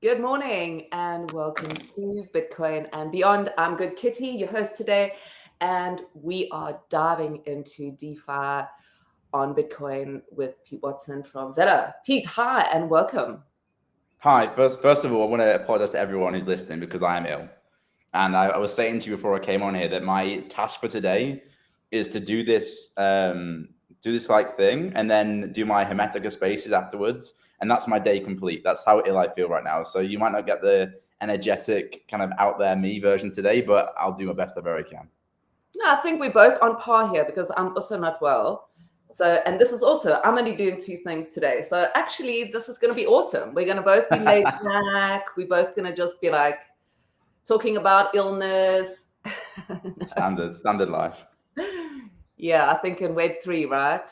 Good morning and welcome to Bitcoin and Beyond. I'm GoodKitty, your host today, and we are diving into DeFi on Bitcoin with Pete Watson from Velar. Pete, hi and welcome. Hi, first of all, I want to apologize to everyone who's listening because I am ill. And I was saying to you before I came on here that my task for today is to do this like thing and then do my Hermetica spaces afterwards. And that's my day complete. That's how ill I feel right now. So you might not get the energetic kind of out there me version today, but I'll do my best ever I can. No, I think we're both on par here because I'm also not well. So, and this is also, I'm only doing two things today. So actually, this is going to be awesome. We're going to both be laid back. We're both going to just be like talking about illness. Standard life. Yeah, I think in Web3, right?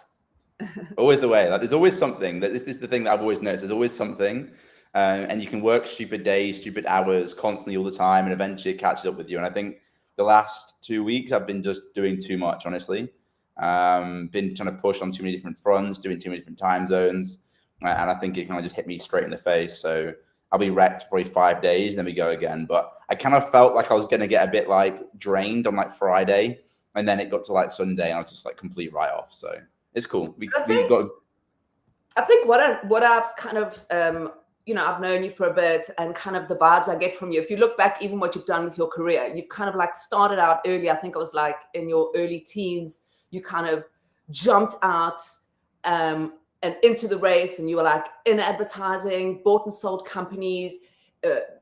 Always the way. Like, there's always something. This is the thing that I've always noticed. There's always something, and you can work stupid days, stupid hours, constantly all the time, and eventually it catches up with you. And I think the last 2 weeks I've been just doing too much, honestly. Been trying to push on too many different fronts, doing too many different time zones, and I think it kind of just hit me straight in the face. So I'll be wrecked for probably 5 days, then we go again. But I kind of felt like I was going to get a bit like drained on like Friday, and then it got to like Sunday, and I was just like complete write off. So it's cool. I think what I've kind of I've known you for a bit, and kind of the vibes I get from you. If you look back, even what you've done with your career, you've kind of like started out early. I think it was like in your early teens, you kind of jumped out and into the race, and you were like in advertising, bought and sold companies,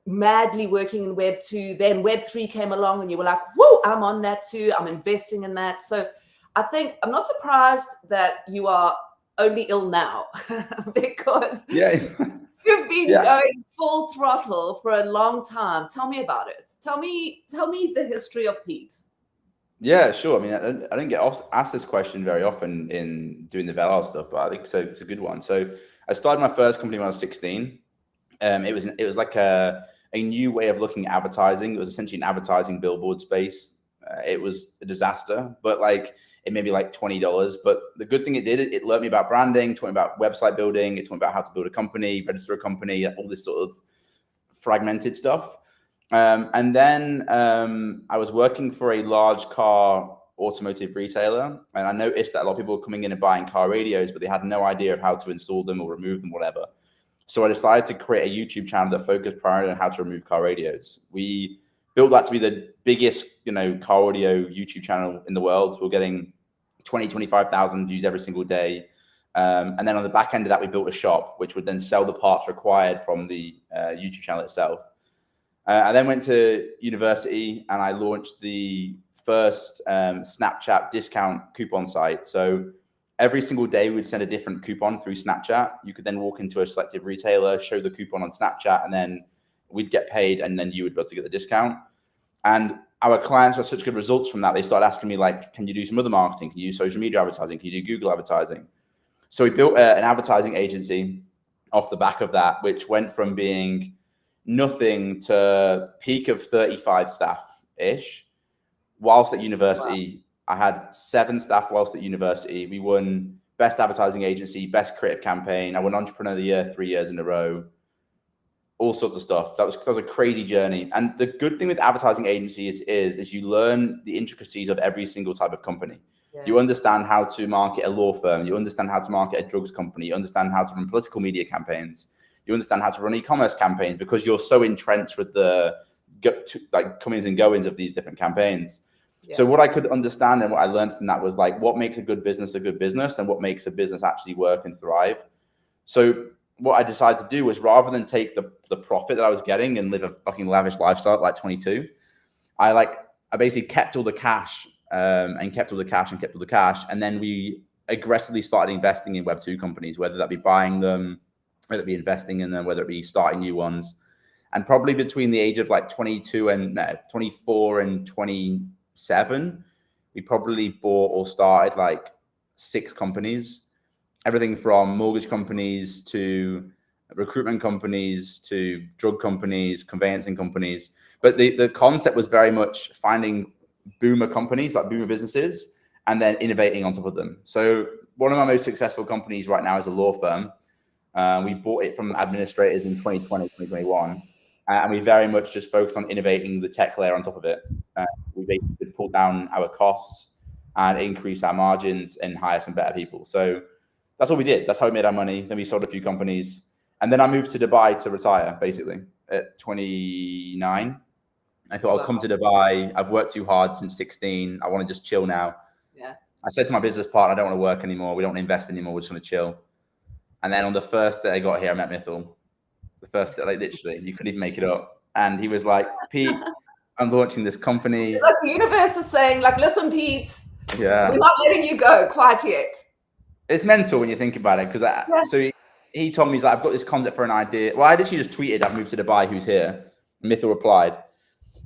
madly working in Web 2. Then Web 3 came along, and you were like, "Whoa, I'm on that too. I'm investing in that." So I think I'm not surprised that you are only ill now because you've been going full throttle for a long time. Tell me about it. Tell me the history of Pete. Yeah, sure. I mean, I didn't get asked this question very often in doing the Velar stuff, but I think so. It's a good one. So I started my first company when I was 16. It was like a new way of looking at advertising. It was essentially an advertising billboard space. It was a disaster, but like it made me like $20. But the good thing it did, it learned me about branding, taught me about website building, it taught me about how to build a company, register a company, all this sort of fragmented stuff. And then I was working for a large car automotive retailer, and I noticed that a lot of people were coming in and buying car radios, but they had no idea of how to install them or remove them, whatever. So I decided to create a YouTube channel that focused primarily on how to remove car radios. We built that to be the biggest, car audio YouTube channel in the world. We're getting 25,000 views every single day. And then on the back end of that, we built a shop, which would then sell the parts required from the YouTube channel itself. I then went to university and I launched the first Snapchat discount coupon site. So every single day we'd send a different coupon through Snapchat. You could then walk into a selective retailer, show the coupon on Snapchat, and then we'd get paid, and then you would be able to get the discount. And our clients had such good results from that. They started asking me, like, can you do some other marketing? Can you use social media advertising? Can you do Google advertising? So we built an advertising agency off the back of that, which went from being nothing to peak of 35 staff-ish. Whilst at university, wow. I had 7 staff whilst at university. We won Best Advertising Agency, Best Creative Campaign. I won Entrepreneur of the Year 3 years in a row. All sorts of stuff. That was a crazy journey. And the good thing with advertising agencies is you learn the intricacies of every single type of company. Yeah. You understand how to market a law firm. You understand how to market a drugs company. You understand how to run political media campaigns. You understand how to run e-commerce campaigns because you're so entrenched with the comings and goings of these different campaigns. Yeah. So what I could understand and what I learned from that was like what makes a good business and what makes a business actually work and thrive. So what I decided to do was rather than take the profit that I was getting and live a fucking lavish lifestyle at like 22, I basically kept all the cash and kept all the cash. And then we aggressively started investing in Web 2 companies, whether that be buying them, whether it be investing in them, whether it be starting new ones. And probably between the age of like 24 and 27, we probably bought or started like 6 companies. Everything from mortgage companies to recruitment companies to drug companies, conveyancing companies. But the concept was very much finding boomer companies, like boomer businesses, and then innovating on top of them. So one of my most successful companies right now is a law firm. We bought it from administrators in 2020, 2021. And we very much just focused on innovating the tech layer on top of it. We basically pulled down our costs and increase our margins and hire some better people. So that's what we did. That's how we made our money. Then we sold a few companies. And then I moved to Dubai to retire, basically, at 29. I thought I'll come to Dubai. I've worked too hard since 16. I want to just chill now. Yeah. I said to my business partner, I don't want to work anymore. We don't want to invest anymore. We're just going to chill. And then on the first day I got here, I met Mithil. The first day, like literally, you couldn't even make it up. And he was like, Pete, I'm launching this company. It's like the universe is saying, like, listen, Pete, yeah, we're not letting you go quite yet. It's mental when you think about it. Because so he told me, he's like, I've got this concept for an idea. Well, I literally just tweeted, I've moved to Dubai, who's here? Mithil replied.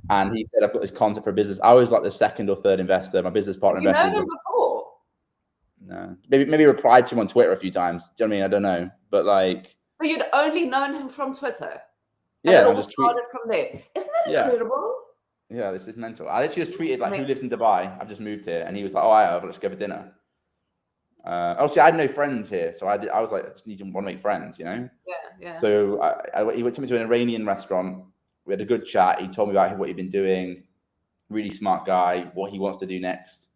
And he said, I've got this concept for a business. I was like the second or third investor. My business partner invested. Did you know him before? No. Maybe replied to him on Twitter a few times. Do you know what I mean? I don't know. But like. So you'd only known him from Twitter? Yeah. And it all started from there. Isn't that incredible? Yeah, this is mental. I literally just tweeted, like, who lives in Dubai? I've just moved here. And he was like, oh, I have. Let's go for dinner. Obviously, I had no friends here. So I was like, I just want to make friends, you know? Yeah. So he took me to an Iranian restaurant. We had a good chat. He told me about what he'd been doing. Really smart guy, what he wants to do next.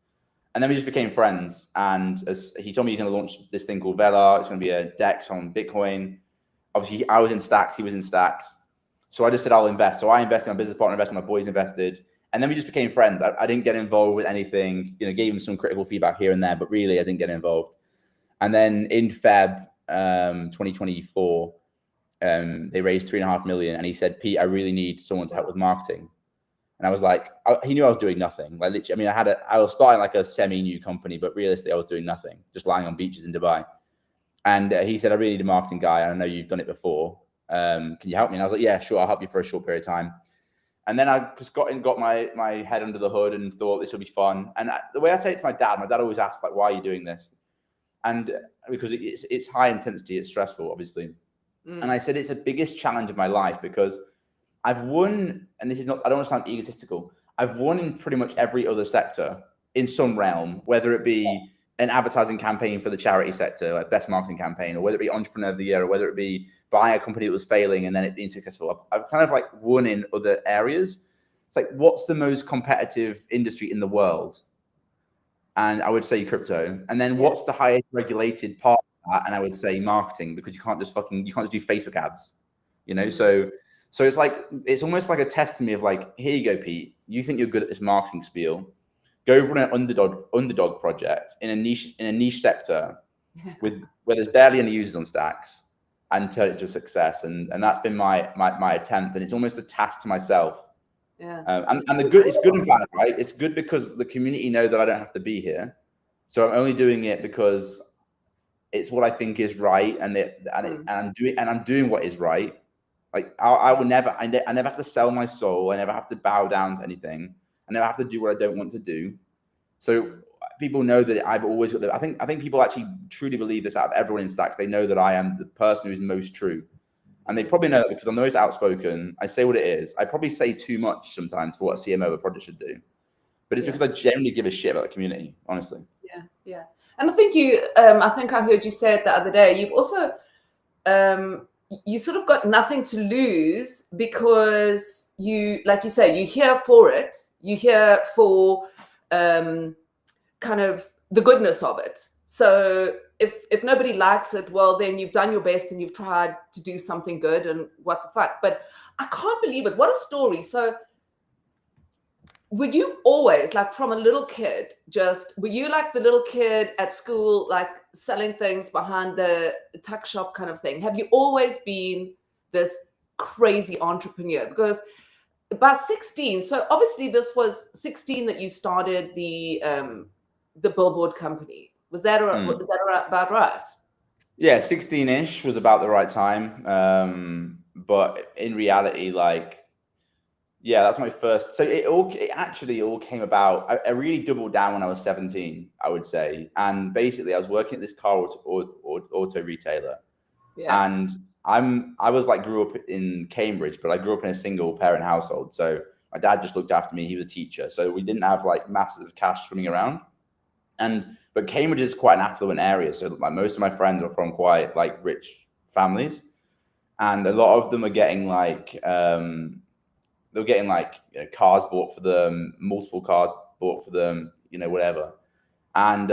And then we just became friends. And as he told me he's going to launch this thing called Velar. It's going to be a DEX on Bitcoin. Obviously, I was in stacks. He was in stacks. So I just said, I'll invest. So I invested, my business partner invested, my boys invested. And then we just became friends. I didn't get involved with anything, gave him some critical feedback here and there, but really I didn't get involved. And then in Feb 2024, they raised 3.5 million. And he said, Pete, I really need someone to help with marketing. And I was like, he knew I was doing nothing. Like literally, I mean, I was starting like a semi-new company, but realistically, I was doing nothing, just lying on beaches in Dubai. And he said, I really need a marketing guy. I know you've done it before. Can you help me? And I was like, yeah, sure. I'll help you for a short period of time. And then I just got my head under the hood and thought this would be fun. And the way I say it to my dad always asks, like, why are you doing this? And because it's high intensity, it's stressful, obviously. And I said, it's the biggest challenge of my life because I've won, and this is not, I don't want to sound egotistical. I've won in pretty much every other sector in some realm, whether it be an advertising campaign for the charity sector, like best marketing campaign, or whether it be entrepreneur of the year, or whether it be buying a company that was failing and then it being successful. I've kind of like won in other areas. It's like, what's the most competitive industry in the world? And I would say crypto. And then what's the highest regulated part of that? And I would say marketing, because you can't just do Facebook ads, So it's like, it's almost like a test to me of like, here you go, Pete, you think you're good at this marketing spiel. Go run an underdog project in a niche sector where there's barely any users on stacks and turn it to a success. And that's been my attempt. And it's almost a task to myself. Yeah. And it's good and bad, right? It's good because the community know that I don't have to be here. So I'm only doing it because it's what I think is right. And I'm doing what is right. Like I never have to sell my soul. I never have to bow down to anything. I never have to do what I don't want to do. So people know that I've always got I think people actually truly believe this out of everyone in stacks. They know that I am the person who's most true. And they probably know that because I'm the most outspoken. I say what it is. I probably say too much sometimes for what a CMO of a project should do. But it's because I genuinely give a shit about the community, honestly. Yeah. And I think I heard you say it the other day. You've also you sort of got nothing to lose because you, like you say, you're here for it. You're here for kind of the goodness of it. So if nobody likes it, well, then you've done your best and you've tried to do something good and what the fuck. But I can't believe it. What a story. So were you always, like from a little kid, were you like the little kid at school, like selling things behind the tuck shop kind of thing? Have you always been this crazy entrepreneur? Because by 16, so obviously this was 16 that you started the billboard company. Was that about right? Yeah, 16-ish was about the right time. But in reality, like, yeah, that's my first. So it actually all came about. I really doubled down when I was 17, I would say. And basically, I was working at this car auto retailer. Yeah. And I was like, grew up in Cambridge, but I grew up in a single parent household. So my dad just looked after me. He was a teacher. So we didn't have like massive cash swimming around. But Cambridge is quite an affluent area. So like most of my friends are from quite like rich families, and a lot of them are getting like they're getting like cars bought for them, multiple cars bought for them, whatever. And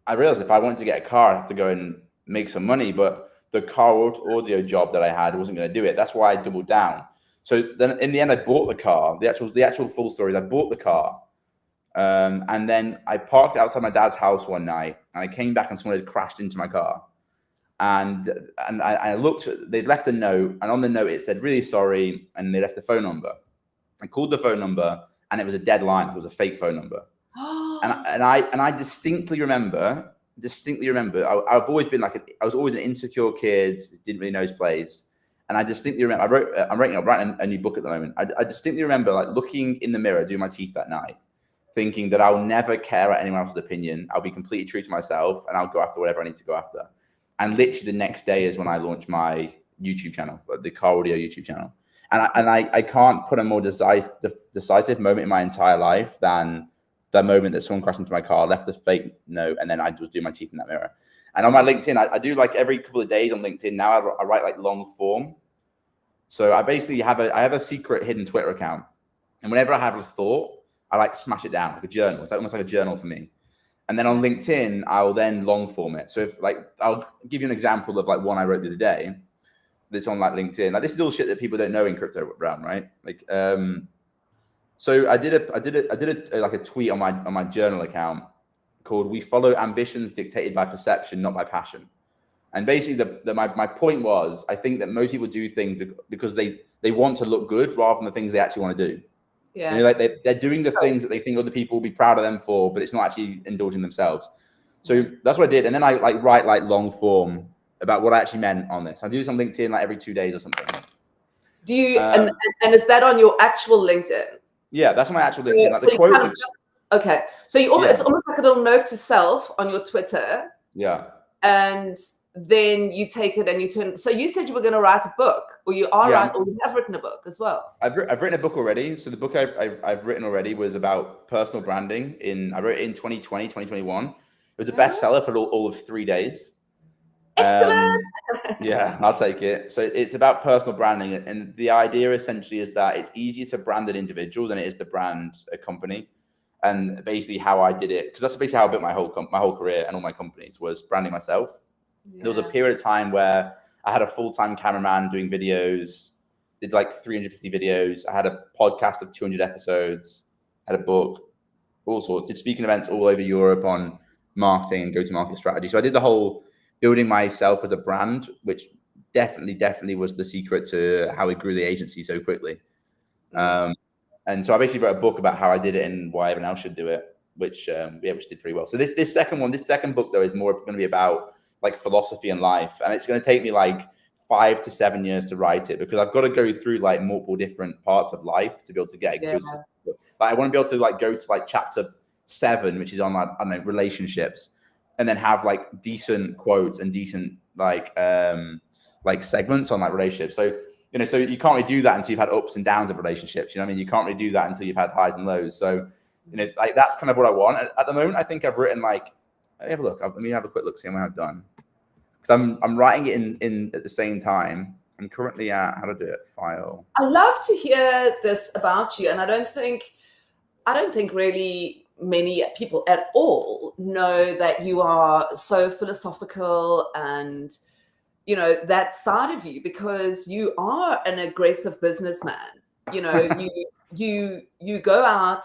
I realized if I wanted to get a car, I have to go and make some money, but the car audio job that I had wasn't going to do it. That's why I doubled down. So then in the end, I bought the car. The actual full story is I bought the car. And then I parked outside my dad's house one night, and I came back and someone had crashed into my car. And I looked, they'd left a note, and on the note it said, really sorry, and they left a phone number. I called the phone number, and it was a dead line. It was a fake phone number. And I distinctly remember, I've always been I was always an insecure kid, didn't really know his place. And I distinctly remember, I'm writing a new book at the moment. I distinctly remember like looking in the mirror, doing my teeth that night, thinking that I'll never care about anyone else's opinion. I'll be completely true to myself, and I'll go after whatever I need to go after. And literally the next day is when I launched my YouTube channel, the Car Audio YouTube channel. And I can't put a more decisive moment in my entire life than the moment that someone crashed into my car, left a fake note, and then I was doing my teeth in that mirror. And on my LinkedIn, I do like every couple of days on LinkedIn now, I write like long form. So I basically have a secret hidden Twitter account. And whenever I have a thought, I like smash it down like a journal. It's almost like a journal for me. And then on LinkedIn, I'll then long form it. So if like, I'll give you an example of like one I wrote the other day that's on like LinkedIn. Like this is all shit that people don't know in crypto realm, right? Like, so I did a tweet on my journal account called "We follow ambitions dictated by perception, not by passion." And basically, my point was, I think that most people do things because they want to look good rather than the things they actually want to do. Yeah, like they're doing the things that they think other people will be proud of them for, but it's not actually indulging themselves. So that's what I did, and then I like write like long form about what I actually meant on this. I do this on LinkedIn like every 2 days or something. Do you and is that on your actual LinkedIn? Yeah, that's my actual LinkedIn. Like so the quote. Kind of okay, so you almost, it's almost like a little note to self on your Twitter. Yeah. And then you take it and you turn. So you said you were going to write a book, or you are or you have written a book as well. I've written a book already. So the book I've written already was about personal branding. I wrote it in 2020, 2021. It was a bestseller for all of 3 days. Excellent. Yeah, I'll take it. So it's about personal branding, and the idea essentially is that it's easier to brand an individual than it is to brand a company. And basically how I did it, because that's basically how I built my whole career and all my companies, was branding myself. Yeah. There was a period of time where I had a full-time cameraman doing videos, did like 350 videos. I had a podcast of 200 episodes, had a book, all sorts, did speaking events all over Europe on marketing and go-to-market strategy. So I did the whole building myself as a brand, which definitely was the secret to how we grew the agency so quickly. And so I basically wrote a book about how I did it and why everyone else should do it, which did pretty well. So this second book though is more going to be about like philosophy and life, and it's going to take me like 5 to 7 years to write it, because I've got to go through like multiple different parts of life to be able to get a good system. Like I want to be able to like go to like chapter 7, which is on like, I don't know, relationships, and then have like decent quotes and decent like segments on like relationships. So so you can't really do that until you've had ups and downs of relationships. You know what I mean? You can't really do that until you've had highs and lows. So, like that's kind of what I want. At the moment, I think I've written like, have a look. Let me have a quick look, see how I've done. Because I'm writing it in at the same time. I'm currently at, how to do it, file. I love to hear this about you. And I don't think really many people at all know that you are so philosophical and that side of you, because you are an aggressive businessman. You go out,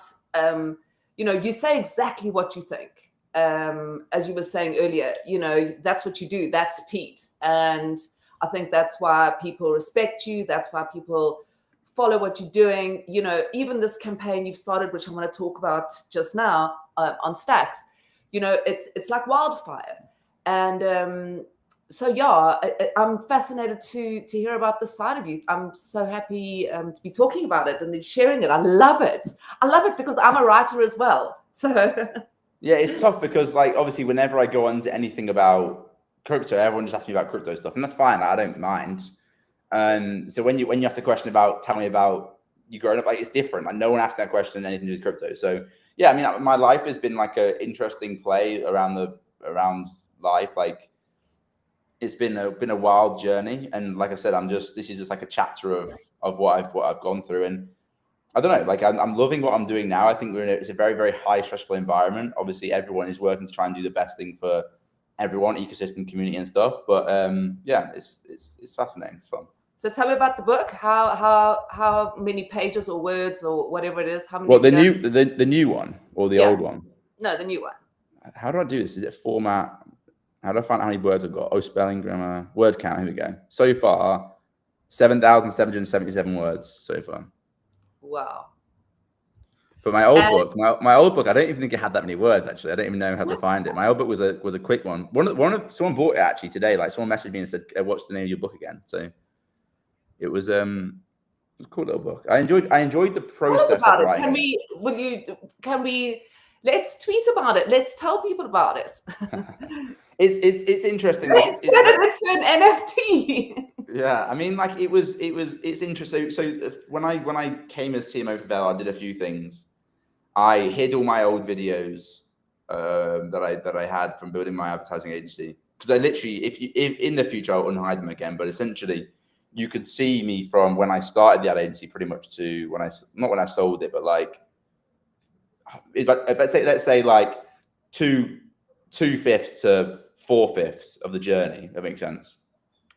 you say exactly what you think. As you were saying earlier, that's what you do. That's Pete. And I think that's why people respect you. That's why people follow what you're doing. Even this campaign you've started, which I want to talk about just now on Stacks, it's like wildfire. And, so yeah, I'm fascinated to hear about this side of you. I'm so happy to be talking about it and then sharing it. I love it. I love it because I'm a writer as well. So yeah, it's tough because like obviously whenever I go on to anything about crypto, everyone just asks me about crypto stuff, and that's fine. I don't mind. So when you ask the question about tell me about you growing up, like it's different. Like no one asked that question anything to do with crypto. So yeah, I mean my life has been like an interesting play around life, like. it's been a wild journey, and like I said, this is just like a chapter of what I've gone through, and I don't know, like I'm loving what I'm doing now. I think it's a very, very high stressful environment. Obviously, everyone is working to try and do the best thing for everyone, ecosystem, community, and stuff. But yeah, it's fascinating. It's fun. So tell me about the book. How many pages or words or whatever it is? How many? Well, the new one or the old one? No, the new one. How do I do this? Is it format? How do I find out how many words I've got? Oh, spelling, grammar, word count. Here we go. So far, 7,777 words so far. Wow. But my old book, my old book, I don't even think it had that many words. Actually, I don't even know how to find it. My old book was a quick one. Someone bought it actually today. Like someone messaged me and said, "What's the name of your book again?" So it was a cool little book. I enjoyed the process of writing. Can we? Let's tweet about it. Let's tell people about it. It's interesting. Let's get it into an NFT. Yeah, I mean, like it's interesting. So when I came as CMO for Velar, I did a few things. I hid all my old videos that I had from building my advertising agency, because I literally, if in the future I'll unhide them again, but essentially you could see me from when I started the ad agency pretty much to not when I sold it, but like let's say like 2/5 to 4/5 of the journey. That makes sense.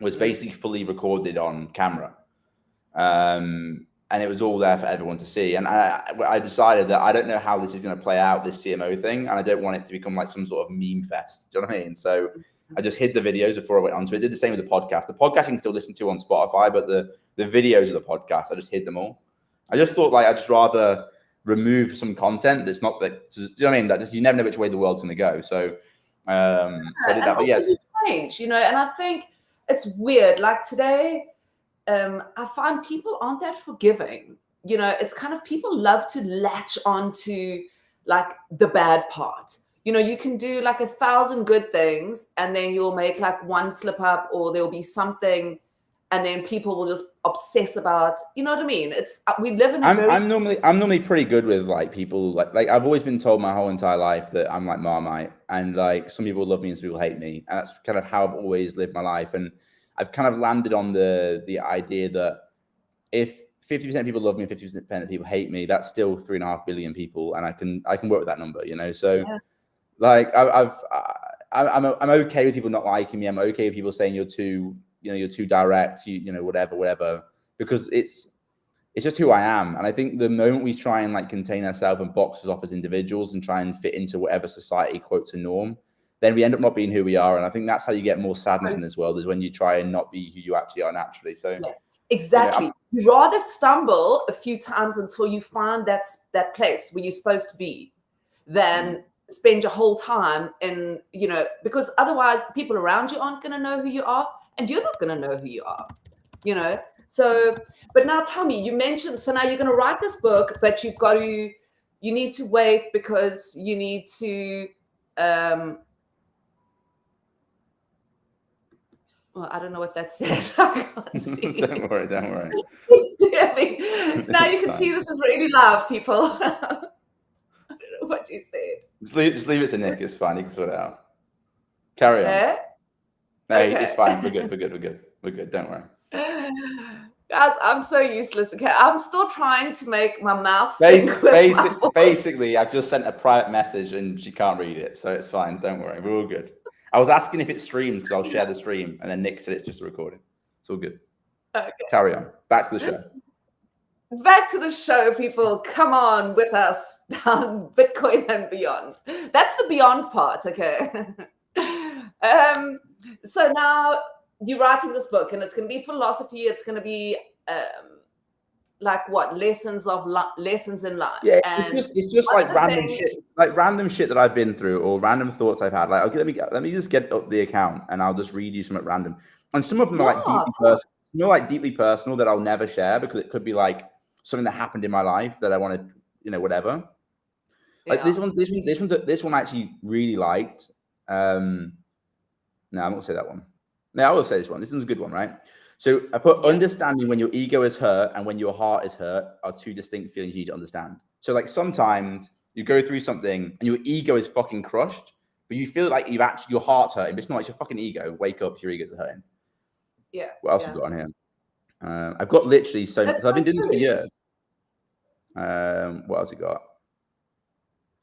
Was basically fully recorded on camera, and it was all there for everyone to see. And I decided that I don't know how this is going to play out, this CMO thing, and I don't want it to become like some sort of meme fest. Do you know what I mean? So I just hid the videos before I went onto it. Did the same with the podcast. The podcast you can still listen to on Spotify, but the videos of the podcast, I just hid them all. I just thought like I'd just rather remove some content that's not like, do you know what I mean? That you never know which way the world's going to go. So I did that. But yes, change, and I think it's weird. Like today, I find people aren't that forgiving. It's kind of people love to latch onto like the bad part. You can do like 1,000 good things, and then you'll make like one slip up, or there'll be something, and then people will just obsess about. You know what I mean? It's we live in. I'm normally pretty good with like people. Like I've always been told my whole entire life that I'm like Marmite, and like some people love me and some people hate me, and that's kind of how I've always lived my life. And I've kind of landed on the idea that if 50% of people love me and 50% of people hate me, that's still 3.5 billion people, and I can work with that number. So yeah. Like I'm okay with people not liking me. I'm okay with people saying you're too direct, whatever, because it's just who I am. And I think the moment we try and like contain ourselves and boxes off as individuals and try and fit into whatever society quotes a norm, then we end up not being who we are. And I think that's how you get more sadness in this world, is when you try and not be who you actually are naturally. So yeah, exactly. You rather stumble a few times until you find that place where you're supposed to be than spend your whole time in, because otherwise people around you aren't going to know who you are, and you're not going to know who you are, So, but now tell me, you mentioned, so now you're going to write this book, but you need to wait because you need to, well, I don't know what that said. I can't see. Don't worry. It's doing. Now you can see this is really live, people. I don't know what you said. Just leave it to Nick. It's fine. He can sort it out. Carry on. Yeah? No, okay. It's fine. We're good. Don't worry. Guys, I'm so useless. Okay, I'm still trying to make my mouth basically, I've just sent a private message and she can't read it, so it's fine. Don't worry. We're all good. I was asking if it streams because I'll share the stream, and then Nick said it's just a recording. It's all good. Okay. Carry on. Back to the show. Back to the show, people. Come on with us down Bitcoin and beyond. That's the beyond part, okay? So now you're writing this book, and it's going to be philosophy. It's going to be like what? Lessons in life. Yeah, and it's just like random shit that I've been through, or random thoughts I've had. Like, okay, let me just get up the account, and I'll just read you something random. And some of them are like deeply personal, deeply personal, that I'll never share because it could be like something that happened in my life that I want to, whatever. Like this one I actually really liked. No, I'm not gonna say that one. No, I will say this one. This one's a good one, right? So I put understanding when your ego is hurt and when your heart is hurt are two distinct feelings you need to understand. So like sometimes you go through something and your ego is fucking crushed, but you feel like your heart's hurting, but it's not. It's your fucking ego. Wake up, your ego's hurting. Yeah. What else have we got on here? I've got literally so I've been doing this for years. What else we got?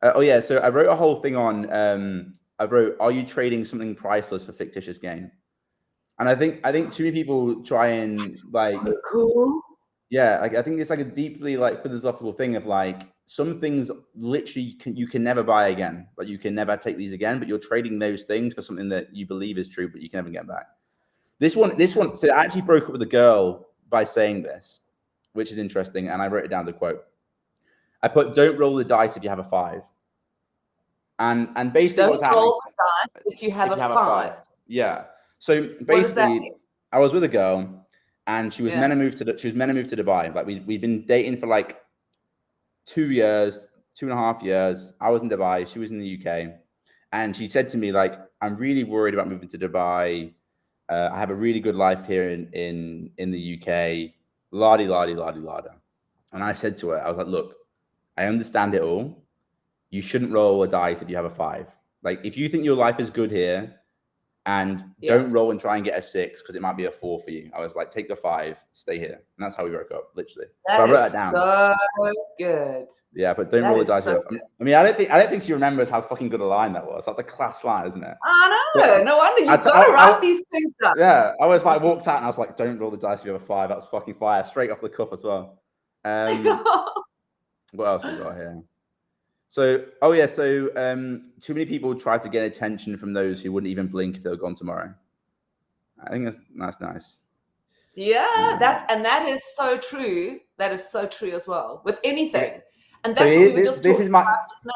Oh yeah, so I wrote a whole thing on. I wrote, "Are you trading something priceless for fictitious gain?" And I think too many people try and like. Cool. Yeah, like I think it's like a deeply like philosophical thing of like some things literally you can never buy again, but you can never take these again. But you're trading those things for something that you believe is true, but you can never get back. This one. So I actually broke up with a girl by saying this, which is interesting, and I wrote it down, the quote. I put, "Don't roll the dice if you have a 5." And basically what's happening. Don't roll the dice if you have a 5. Yeah. So basically, I was with a girl. And she was meant to move to Dubai. Like we'd been dating for like 2 years, 2.5 years. I was in Dubai, she was in the UK, and she said to me like, "I'm really worried about moving to Dubai. I have a really good life here in the UK. La-di, la-di, la-di, la-da." And I said to her, I was like, "Look, I understand it all. You shouldn't roll a dice if you have a 5. Like if you think your life is good here. And don't roll and try and get a 6 because it might be a 4 for you." I was like, "Take the 5, stay here." And that's how we broke up, literally. So I wrote that down. So good. Yeah, but don't roll the dice. I mean, I don't think she remembers how fucking good a line that was. That's a class line, isn't it? I know. But no wonder you've got to write these things down. Yeah, I was like, walked out and I was like, "Don't roll the dice if you have a 5. That's fucking fire." Straight off the cuff as well. What else we got here? So, too many people try to get attention from those who wouldn't even blink if they were gone tomorrow. I think that's nice. Yeah, that is so true. That is so true as well with anything. And that's so what we were just talking about just now.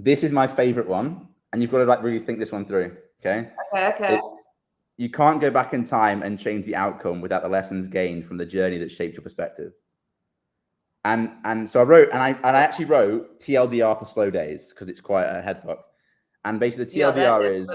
This is my favorite one, and you've got to like really think this one through. Okay. Okay. You can't go back in time and change the outcome without the lessons gained from the journey that shaped your perspective. And so I wrote, and I actually wrote TLDR for slow days because it's quite a head fuck. And basically the TLDR is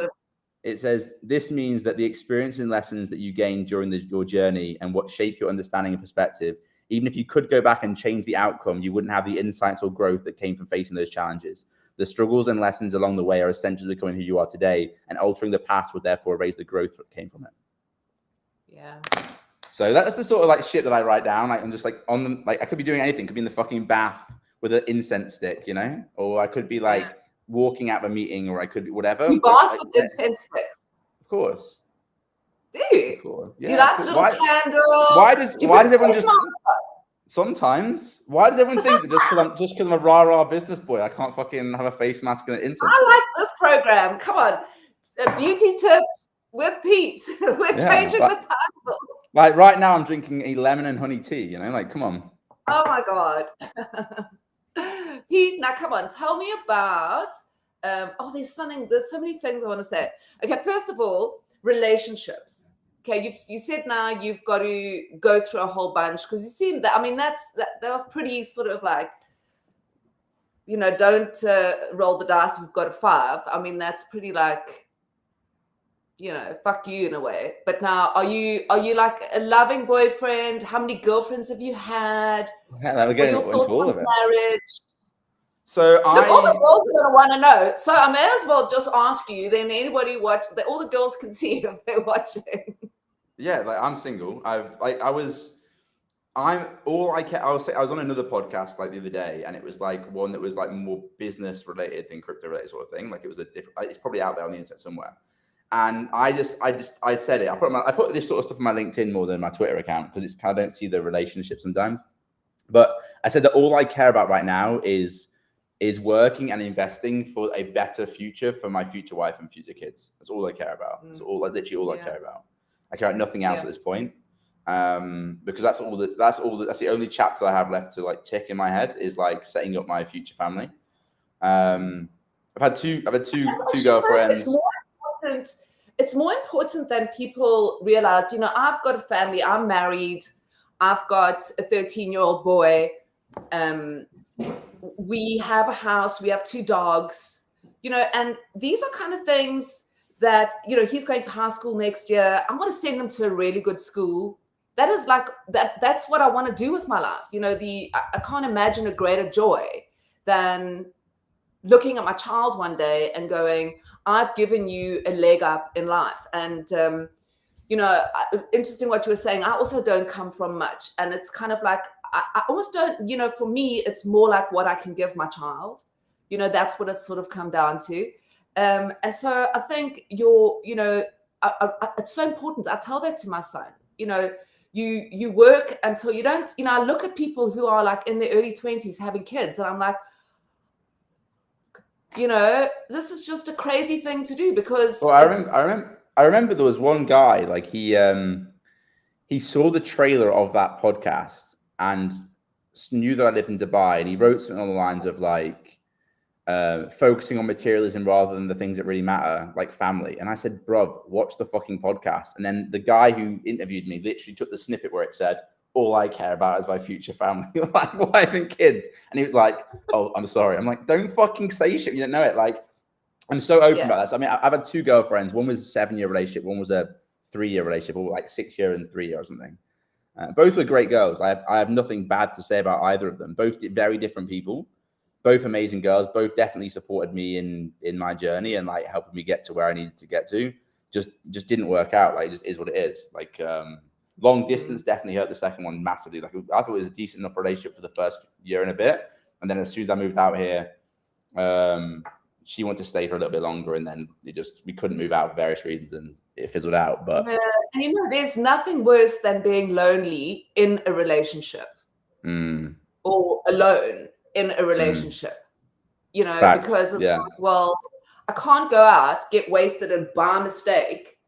it says, "This means that the experience and lessons that you gained during your journey and what shape your understanding and perspective, even if you could go back and change the outcome, you wouldn't have the insights or growth that came from facing those challenges. The struggles and lessons along the way are essential to becoming who you are today, and altering the past would therefore erase the growth that came from it." Yeah. So that's the sort of like shit that I write down. Like I'm just like I could be doing anything. Could be in the fucking bath with an incense stick, or I could be like walking out of a meeting, or I could be whatever. You bath with incense sticks. Of course. Do you? Of course. Yeah. Do you like a little candle? Why does everyone just? Sometimes. Why does everyone think that just because I'm a rah business boy, I can't fucking have a face mask and an incense stick? I like this program. Come on, beauty tips with Pete. We're changing the title. Like right now, I'm drinking a lemon and honey tea. Like come on. Oh my god, Pete. Now come on, tell me about. There's so many things I want to say. Okay, first of all, relationships. Okay, you said now you've got to go through a whole bunch because you seem that. I mean, that was pretty sort of like. Don't roll the dice if you've got a 5. I mean, that's pretty like. Fuck you in a way. But now, are you like a loving boyfriend? How many girlfriends have you had? Yeah, we're getting into all of it. Marriage. So all the girls are going to want to know. So I may as well just ask you. Then anybody watch that, all the girls can see if they're watching. Yeah, like I'm single. I was on another podcast like the other day, and it was like one that was like more business related than crypto related sort of thing. Like it was it's probably out there on the internet somewhere. And I said it. I put this sort of stuff on my LinkedIn more than my Twitter account because it's kind of don't see the relationship sometimes. But I said that all I care about right now is working and investing for a better future for my future wife and future kids. That's all I care about. That's literally all I care about. I care about nothing else at this point. Because that's the only chapter I have left to like tick in my head is like setting up my future family. I've had two girlfriends. It's more important than people realize. I've got a family. I'm married. I've got a 13-year-old boy. We have a house. We have 2 dogs. And these are kind of things that he's going to high school next year. I want to send him to a really good school. That is like that. That's what I want to do with my life. I can't imagine a greater joy than looking at my child one day and going, I've given you a leg up in life. And, interesting what you were saying. I also don't come from much. And it's kind of like, I almost don't, for me, it's more like what I can give my child. That's what it's sort of come down to. And so I think it's so important. I tell that to my son, you work until you don't, I look at people who are like in their early 20s having kids, and I'm like, this is just a crazy thing to do, because I remember there was one guy, like he saw the trailer of that podcast and knew that I lived in Dubai, and he wrote something on the lines of like focusing on materialism rather than the things that really matter, like family. And I said, bruv, watch the fucking podcast. And then the guy who interviewed me literally took the snippet where it said, all I care about is my future family, like wife and kids. And he was like, oh, I'm sorry. I'm like, don't fucking say shit. You don't know it. Like, I'm so open about that. So, I mean, I've had 2 girlfriends. One was a 7-year relationship. One was a 3-year relationship, or like 6 year and 3 year or something. Both were great girls. I have nothing bad to say about either of them. Both very different people, both amazing girls. Both definitely supported me in my journey and like helping me get to where I needed to get to. Just didn't work out. Like, it just is what it is. Like, long distance definitely hurt the second one massively. Like, I thought it was a decent enough relationship for the first year and a bit, and then as soon as I moved out here, she wanted to stay for a little bit longer, and then we couldn't move out for various reasons, and it fizzled out. But and there's nothing worse than being lonely in a relationship or alone in a relationship. Facts. Because it's like, well, I can't go out, get wasted, and by mistake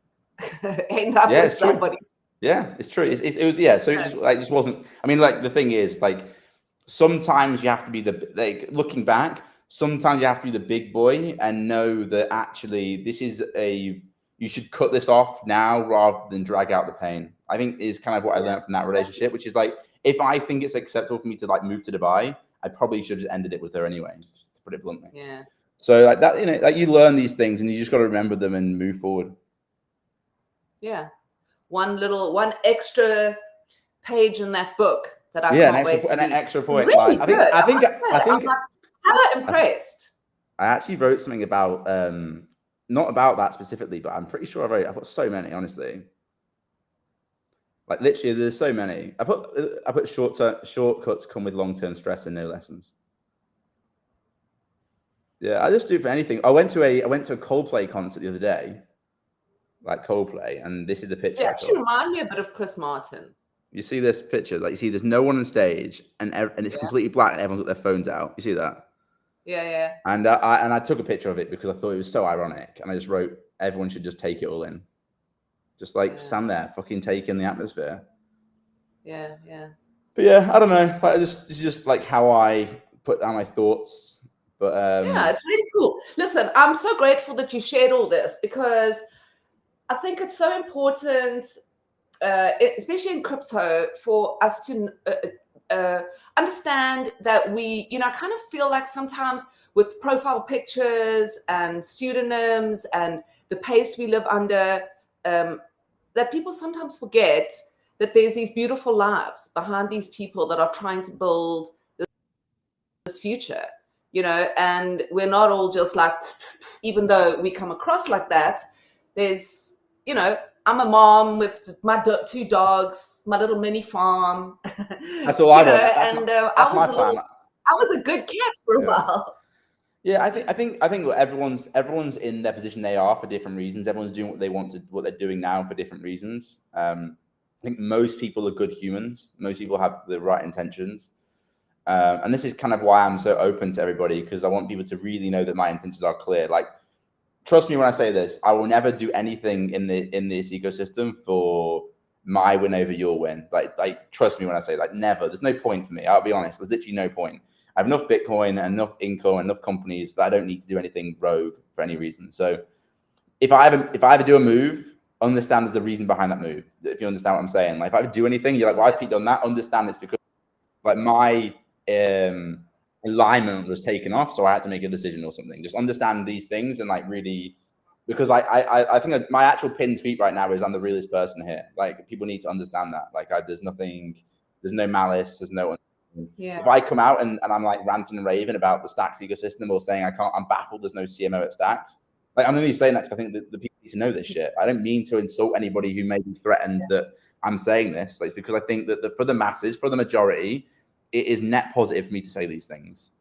end up with somebody. True. Yeah, it's true. It was So it just wasn't. I mean, like, the thing is, like, sometimes you have to be looking back. Sometimes you have to be the big boy and know that actually you should cut this off now rather than drag out the pain. I think is kind of what I learned from that relationship, which is like, if I think it's acceptable for me to like move to Dubai, I probably should have just ended it with her anyway, just to put it bluntly. Yeah. So like that, like, you learn these things and you just got to remember them and move forward. Yeah. One extra page in that book that I can't wait to read. An extra point. Really like, good. I think I'm like, hella impressed. I actually wrote something about not about that specifically, but I'm pretty sure I've got so many, honestly. Like, literally, there's so many. I put shortcuts come with long-term stress and no lessons. Yeah, I just do it for anything. I went to a Coldplay concert the other day. Like Coldplay, and this is the picture. It actually remind me a bit of Chris Martin. You see this picture? Like, you see there's no one on stage, and it's completely black, and everyone's got their phones out. You see that? Yeah. And I took a picture of it because I thought it was so ironic, and I just wrote, everyone should just take it all in. Just like stand there, fucking take in the atmosphere. Yeah. But yeah, I don't know. It's just like how I put down my thoughts. But yeah, it's really cool. Listen, I'm so grateful that you shared all this, because I think it's so important, especially in crypto, for us to understand that we, I kind of feel like sometimes with profile pictures and pseudonyms and the pace we live under, that people sometimes forget that there's these beautiful lives behind these people that are trying to build this future, and we're not all just like, even though we come across like that, there's, I'm a mom with my 2 dogs, my little mini farm. That's all I got. I was a good cat for a while. Yeah, I think everyone's in their position they are for different reasons. Everyone's doing what they want to, what they're doing now for different reasons. I think most people are good humans. Most people have the right intentions. And this is kind of why I'm so open to everybody, because I want people to really know that my intentions are clear. Like, trust me when I say this, I will never do anything in this ecosystem for my win over your win. Like trust me when I say, like, never. There's no point for me. I'll be honest. There's literally no point. I have enough Bitcoin and enough income and enough companies that I don't need to do anything rogue for any reason. So if I ever do a move, understand there's a reason behind that move. If you understand what I'm saying, like, if I ever do anything, you're like, why has Pete done that? Understand it's because like my alignment was taken off, so I had to make a decision or something. Just understand these things and like really, because I think that my actual pinned tweet right now is I'm the realest person here. Like, people need to understand that. Like, there's no malice, there's no Yeah. If I come out and I'm like ranting and raving about the Stacks ecosystem or saying I'm baffled, there's no CMO at Stacks. Like, I'm only saying that because I think that the people need to know this shit. I don't mean to insult anybody who may be threatened that I'm saying this. Like, because I think that for the masses, for the majority, it is net positive for me to say these things.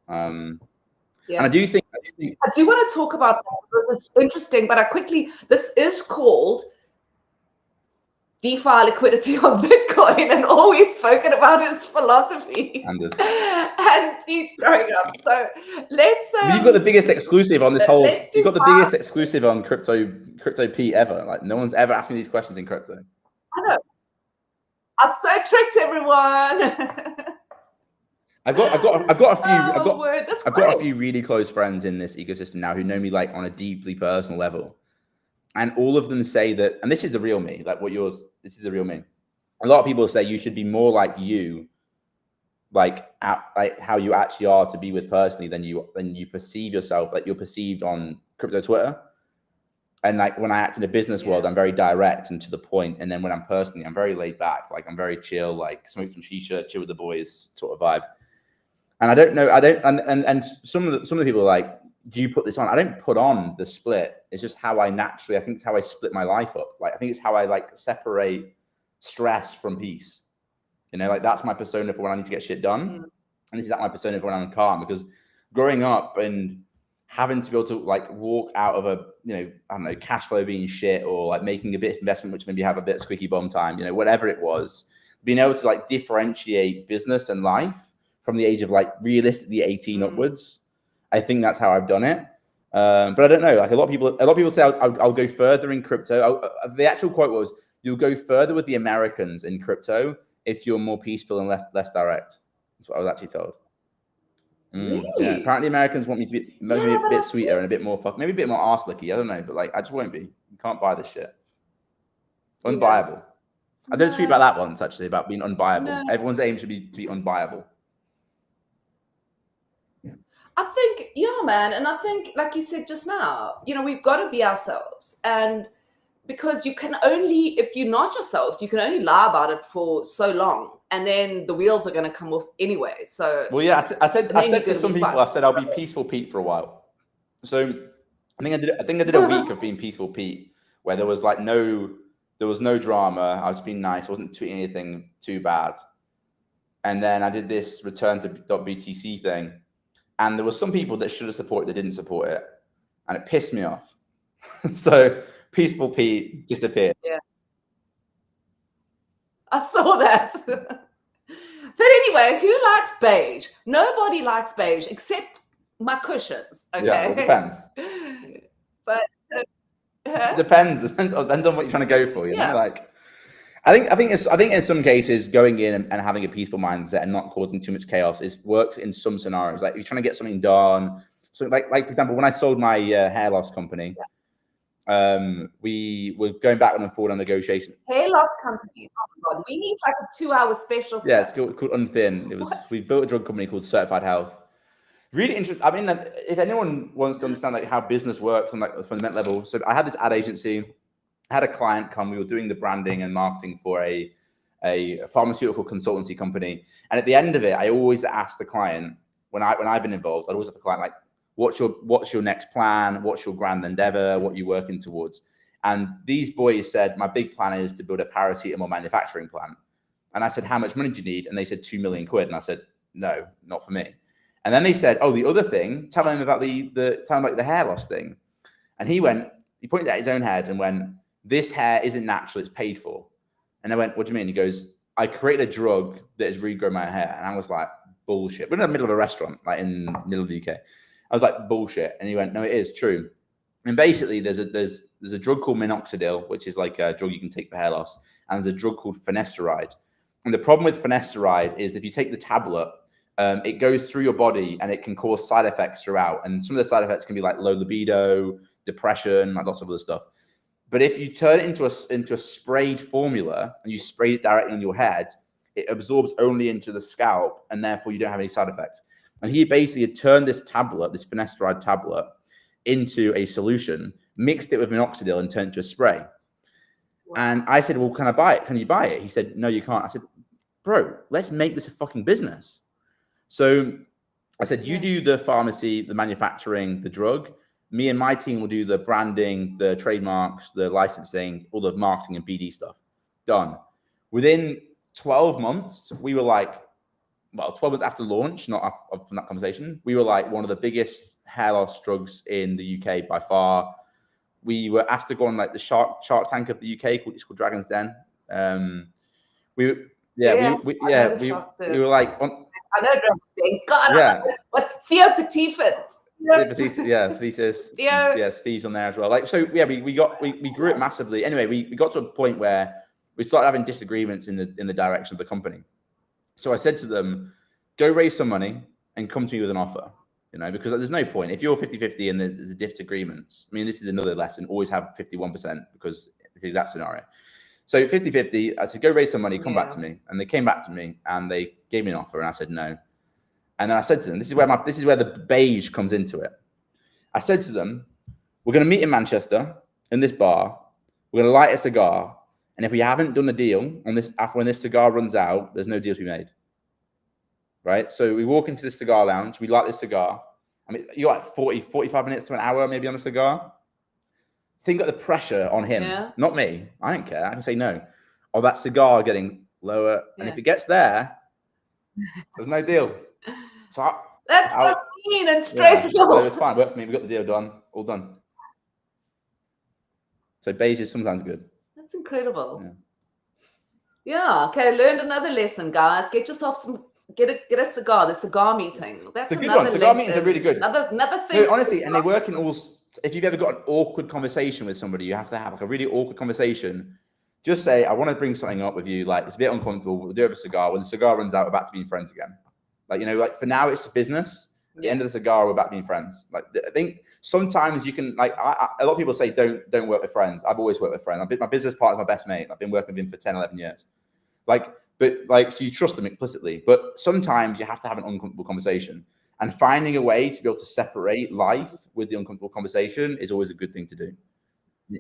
And I do think I do want to talk about that because it's interesting, but this is called DeFi liquidity on Bitcoin, and all we've spoken about is philosophy and feet growing up. So let's. You've got the biggest exclusive on this whole. You've got the biggest exclusive on crypto Pete ever. Like, no one's ever asked me these questions in crypto. I know. I so tricked everyone. I've got a few really close friends in this ecosystem now who know me like on a deeply personal level, and all of them say that, and this is the real me, like this is the real me. A lot of people say you should be more like you, like how you actually are to be with personally than you perceive yourself, like you're perceived on crypto Twitter. And like when I act in the business world, I'm very direct and to the point. And then when I'm personally, I'm very laid back, like I'm very chill, like smoke some shisha, chill with the boys sort of vibe. And I don't know, and some of the people are like, do you put this on? I don't put on the split. It's just how I think it's how I split my life up. Like, I think it's how I like separate stress from peace. You know, like that's my persona for when I need to get shit done. And this is my persona for when I'm calm, because growing up and having to be able to like walk out of a, I don't know, cash flow being shit, or like making a bit of investment, which maybe have a bit of squeaky bum time, whatever it was, being able to like differentiate business and life from the age of like realistically 18 upwards. I think that's how I've done it. But I don't know, like a lot of people say I'll go further in crypto. The actual quote was, you'll go further with the Americans in crypto if you're more peaceful and less direct. That's what I was actually told. Really? Yeah, apparently Americans want me to be maybe a bit sweeter and a bit more maybe a bit more arse licky. I don't know, but like I just won't be. You can't buy this shit. Unbuyable. I did a tweet about that once actually, about being unbuyable. Everyone's aim should be to be unbuyable. I think, man, and I think, like you said just now, we've got to be ourselves, and because you can only, if you're not yourself, you can only lie about it for so long, and then the wheels are going to come off anyway. So, well, yeah, I said to some people, I said I'll be peaceful Pete for a while. So, I think I did a week of being peaceful Pete, where there was no drama. I was being nice. I wasn't tweeting anything too bad, and then I did this return to .btc thing. And there were some people that should have supported that didn't support it. And it pissed me off. So peaceful Pete disappeared. Yeah. I saw that. But anyway, who likes beige? Nobody likes beige except my cushions. Okay. Yeah, it depends. But it depends. It depends on what you're trying to go for. You know, like I think in some cases going in and having a peaceful mindset and not causing too much chaos works in some scenarios. Like if you're trying to get something done. So like for example, when I sold my hair loss company, we were going back and forward on negotiation. Hair loss company. Oh my God, we need like a 2-hour special. Yeah, it's called Unthin. We built a drug company called Certified Health. Really interesting. I mean, if anyone wants to understand like how business works on like a fundamental level, so I had this ad agency. I had a client come. We were doing the branding and marketing for a pharmaceutical consultancy company, and at the end of it, I always ask the client when I've been involved. I'd always ask the client like, "What's your next plan? What's your grand endeavor? What are you working towards?" And these boys said, "My big plan is to build a paracetamol manufacturing plant." And I said, "How much money do you need?" And they said, £2 million. And I said, "No, not for me." And then they said, "Oh, the other thing, tell him about the hair loss thing." And he pointed at his own head and went, "This hair isn't natural, it's paid for." And I went, "What do you mean?" He goes, "I created a drug that has regrown my hair." And I was like, "Bullshit." We're in the middle of a restaurant, like in the middle of the UK. I was like, "Bullshit." And he went, "No, it is true." And basically there's a drug called minoxidil, which is like a drug you can take for hair loss. And there's a drug called finasteride. And the problem with finasteride is if you take the tablet, it goes through your body and it can cause side effects throughout. And some of the side effects can be like low libido, depression, like lots of other stuff. But if you turn it into a sprayed formula and you spray it directly on your head, it absorbs only into the scalp, and therefore you don't have any side effects. And he basically had turned this tablet, this finasteride tablet, into a solution, mixed it with minoxidil, and turned it to a spray. Wow. And I said, "Well, can I buy it? Can you buy it?" He said, "No, you can't." I said, bro, let's make this a fucking business. So I said, you do the pharmacy, the manufacturing, the drug. Me and my team will do the branding, the trademarks, the licensing, all the marketing and BD stuff. Done. Within 12 months, we were like, well, 12 months after launch, not from that conversation, we were like one of the biggest hair loss drugs in the UK by far. We were asked to go on like the Shark Tank of the UK. It's called Dragon's Den. We were like on. I know Dragon's Den. God, yeah. What Theo Petit-Fit. Thesis. Yeah, Steve's on there as well. Like, so yeah, we grew it massively. Anyway, we got to a point where we started having disagreements in the direction of the company. So I said to them, go raise some money and come to me with an offer, because there's no point. If you're 50-50 and there's disagreements, I mean, this is another lesson, always have 51% because it's the exact scenario. So 50-50, I said, go raise some money, come back to me. And they came back to me and they gave me an offer and I said no. And then I said to them, this is where the beige comes into it. I said to them, we're going to meet in Manchester in this bar. We're going to light a cigar. And if we haven't done a deal on this, when this cigar runs out, there's no deal to be made. Right? So we walk into the cigar lounge. We light this cigar. I mean, you're like 45 minutes to an hour maybe on the cigar. Think of the pressure on him, not me. I don't care. I can say no. Or that cigar getting lower. And if it gets there, there's no deal. So that's so mean and stressful. So it was fine. Worked for me. We got the deal done. All done. So beige is sometimes good. That's incredible. Yeah. Okay. Learned another lesson, guys. Get yourself some. Get a cigar. The cigar meeting. That's a good one. Cigar meetings are really good. Another thing. No, honestly, and they work in all. If you've ever got an awkward conversation with somebody, you have to have like a really awkward conversation. Just say, I want to bring something up with you. Like, it's a bit uncomfortable. We'll do it with a cigar. When the cigar runs out, we're back to being friends again. Like, like for now, it's business. At the end of the cigar, we're back to being friends. Like, I think sometimes you can, like, a lot of people say, don't work with friends. I've always worked with friends. My business partner's my best mate. I've been working with him for 10, 11 years. So you trust them implicitly. But sometimes you have to have an uncomfortable conversation. And finding a way to be able to separate life with the uncomfortable conversation is always a good thing to do.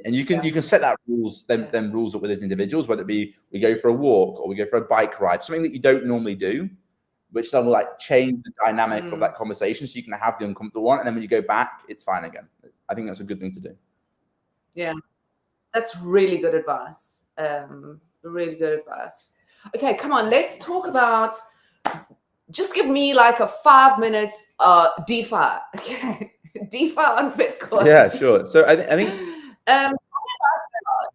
And you can set that rules up with those individuals, whether it be we go for a walk or we go for a bike ride, something that you don't normally do, which then will like change the dynamic of that conversation, so you can have the uncomfortable one, and then when you go back, it's fine again. I think that's a good thing to do. Yeah, that's really good advice. Really good advice. Okay, come on, let's talk about. Just give me like a 5 minutes DeFi. Okay, DeFi on Bitcoin. Yeah, sure. So I think.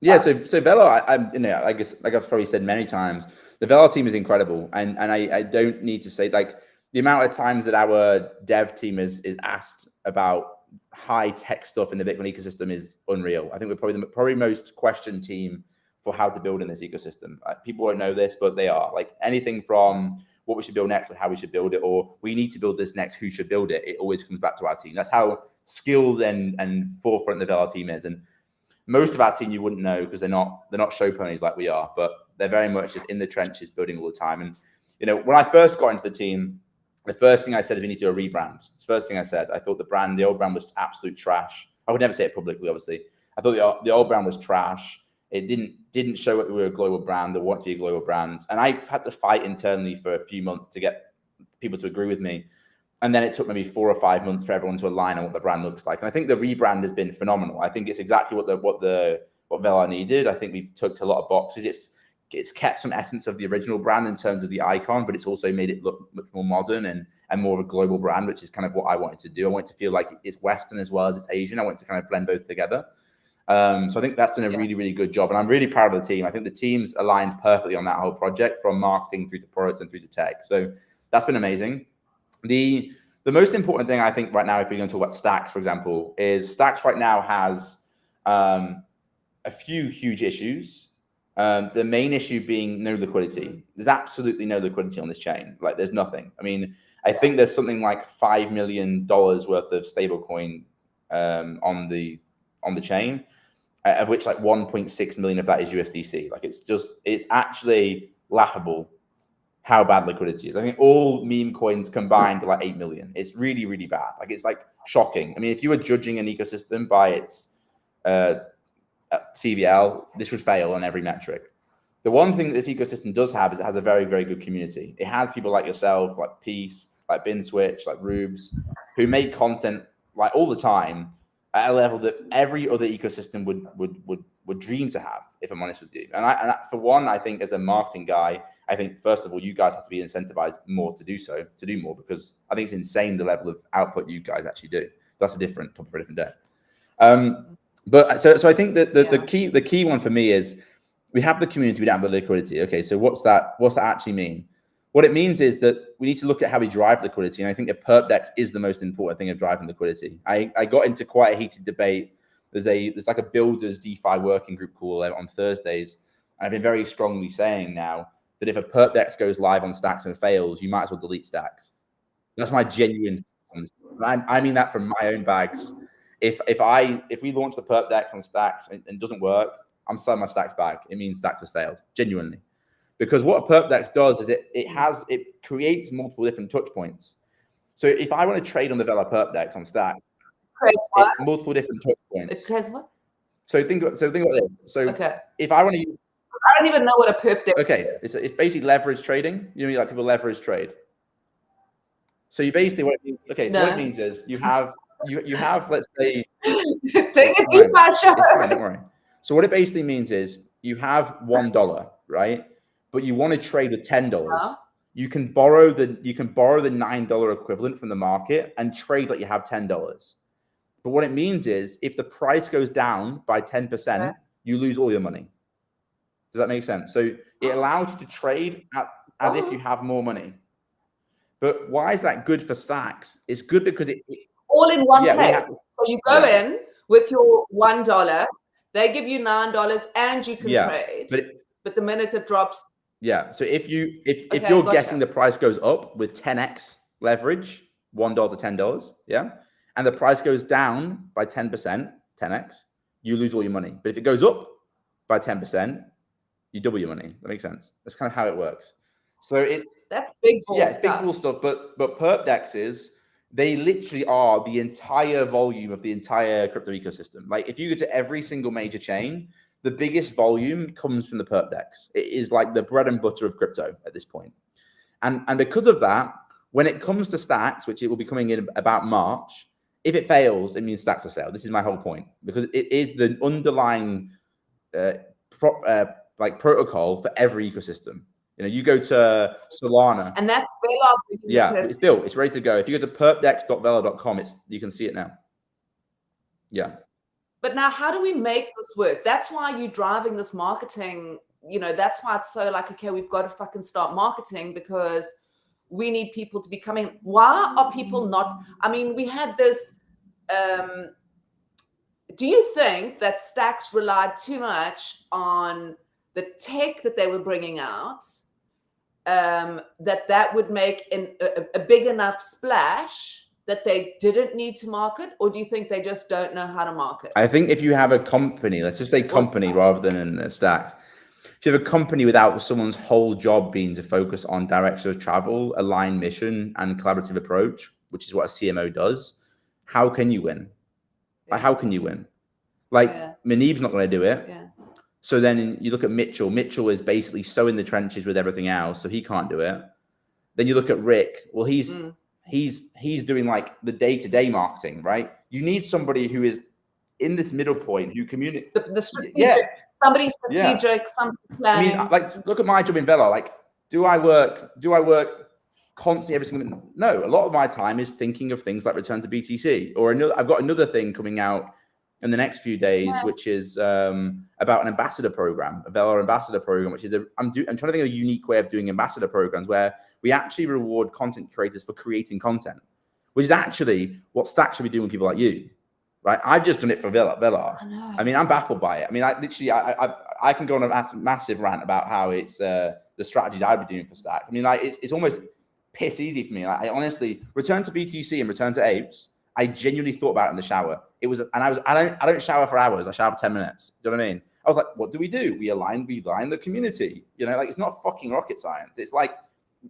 So Velar, I guess, like I've probably said many times, the Velar team is incredible, and I don't need to say, like, the amount of times that our dev team is asked about high tech stuff in the Bitcoin ecosystem is unreal. I think we're probably the most questioned team for how to build in this ecosystem. People won't know this, but they are, like, anything from what we should build next or how we should build it, or we need to build this next, who should build it. It always comes back to our team. That's how skilled and forefront the Velar team is. And most of our team you wouldn't know because they're not show ponies like we are, but they're very much just in the trenches building all the time. And when I first got into the team, the first thing I said is we need to do a rebrand. It's the first thing I said. I thought the old brand was absolute trash. I would never say it publicly, obviously. I thought the old brand was trash. It didn't show that we were a global brand. They want to be a global brand. And I had to fight internally for a few months to get people to agree with me. And then it took maybe 4 or 5 months for everyone to align on what the brand looks like. And I think the rebrand has been phenomenal. I think it's exactly what Velar needed. I think we've ticked a lot of boxes. It's kept some essence of the original brand in terms of the icon, but it's also made it look much more modern and more of a global brand, which is kind of what I wanted to do. I wanted to feel like it's Western as well as it's Asian. I wanted to kind of blend both together. So I think that's done a really, really good job. And I'm really proud of the team. I think the team's aligned perfectly on that whole project, from marketing through to product and through to tech. So that's been amazing. The most important thing I think right now, if you're going to talk about Stacks, for example, is Stacks right now has a few huge issues. The main issue being no liquidity. There's absolutely no liquidity on this chain. Like, there's nothing. I mean, I think there's something like $5 million worth of stablecoin on the chain, of which like 1.6 million of that is USDC. Like, it's actually laughable how bad liquidity is. I think all meme coins combined are like 8 million. It's really, really bad. Like, it's like shocking. I mean, if you were judging an ecosystem by its TVL, this would fail on every metric. The one thing that this ecosystem does have is it has a very, very good community. It has people like yourself, like Peace, like Bin Switch, like Rubes, who make content like all the time at a level that every other ecosystem would dream to have, if I'm honest with you. And for one, I think as a marketing guy, I think first of all, you guys have to be incentivized more to do more, because I think it's insane the level of output you guys actually do. That's a different topic for a different day. But so I think that the key one for me is we have the community, we don't have the liquidity. Okay, so what's that actually mean? What it means is that we need to look at how we drive liquidity. And I think the perp DEX is the most important thing of driving liquidity. I got into quite a heated debate. There's like a builders DeFi working group call on Thursdays. And I've been very strongly saying now that if a perp DEX goes live on Stacks and fails, you might as well delete Stacks. That's my genuine, I mean that from my own bags. If we launch the perp DEX on Stacks and it doesn't work, I'm selling my Stacks back. It means Stacks has failed, genuinely. Because what a perp DEX does is it creates multiple different touch points. So if I want to trade on the Velar perp DEX on Stack, it's multiple different touch points. It creates what? So think about this. So if I want to use, I don't even know what a perp DEX is. Okay, it's basically leverage trading. You know, like people leverage trade. So you basically what it means is you have let's say take a deep shot. It's fine, don't worry. So what it basically means is you have $1, right? But you want to trade with $10. You can borrow the $9 equivalent from the market and trade like you have $10. But what it means is if the price goes down by 10%, you lose all your money. Does that make sense? So it allows you to trade as if you have more money. But why is that good for Stacks? It's good because it all in one place. So you go in with your $1, they give you $9 and you can trade. But the minute it drops. Yeah. So if you're guessing the price goes up with 10x leverage, $1 to $10, and the price goes down by 10%, 10x, you lose all your money. But if it goes up by 10%, you double your money. That makes sense. That's kind of how it works. So that's big bull stuff. It's big bull stuff. But perp DEXs, they literally are the entire volume of the entire crypto ecosystem. Like if you go to every single major chain, the biggest volume comes from the perp DEX. It is like the bread and butter of crypto at this point. And because of that, when it comes to Stacks, which it will be coming in about March, if it fails, it means Stacks has failed. This is my whole point, because it is the underlying protocol for every ecosystem. You know, you go to Solana. And that's Velar. Yeah, it's built. It's ready to go. If you go to perpdex.velar.com, you can see it now. Yeah. But now, how do we make this work? That's why you're driving this marketing. You know, that's why it's so like, okay, we've got to fucking start marketing, because we need people to be coming. Why are people not? I mean, we had this. Do you think that Stacks relied too much on the tech that they were bringing out, that would make a big enough splash that they didn't need to market? Or do you think they just don't know how to market? I think if you have a company, let's just say company rather than in Stacks, if you have a company without someone's whole job being to focus on direction of travel, aligned mission, and collaborative approach, which is what a CMO does, how can you win? Like, how can you win? Like, Manib's not going to do it. Yeah. So then you look at Mitchell. Mitchell is basically so in the trenches with everything else, so he can't do it. Then you look at Rick. Well, he's doing like the day-to-day marketing, right? You need somebody who is in this middle point, who communicates. The strategic, somebody strategic, somebody planning. I mean, like, look at my job in Velar. Like, do I work constantly every single minute? No, a lot of my time is thinking of things like return to BTC, or I've got another thing coming out in the next few days, which is about an ambassador program, a Velar ambassador program, which is I'm trying to think of a unique way of doing ambassador programs where we actually reward content creators for creating content, which is actually what Stacks should be doing with people like you, right? I've just done it for Velar. I mean, I'm baffled by it. I mean, I can go on a massive rant about how it's the strategies I'd be doing for Stacks. I mean, like it's almost piss easy for me. Like, I honestly, return to BTC and return to apes, I genuinely thought about it in the shower. I don't shower for hours. I shower for 10 minutes. Do you know what I mean? I was like, what do? We align the community. You know, like, it's not fucking rocket science. It's like,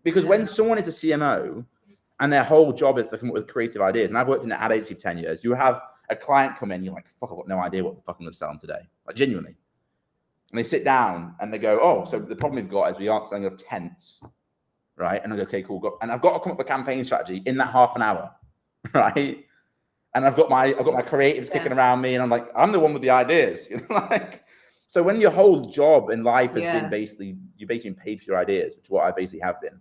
because when someone is a CMO and their whole job is to come up with creative ideas, and I've worked in an ad agency for 10 years, you have a client come in, you're like, fuck, I've got no idea what the fuck I'm going to sell them today. Like, genuinely. And they sit down and they go, oh, so the problem we've got is we aren't selling enough tents, right? And I go, okay, cool. And I've got to come up with a campaign strategy in that half an hour, right? And I've got my creatives kicking around me, and I'm like, I'm the one with the ideas, like. So when your whole job in life has been you're basically paid for your ideas, which is what I basically have been.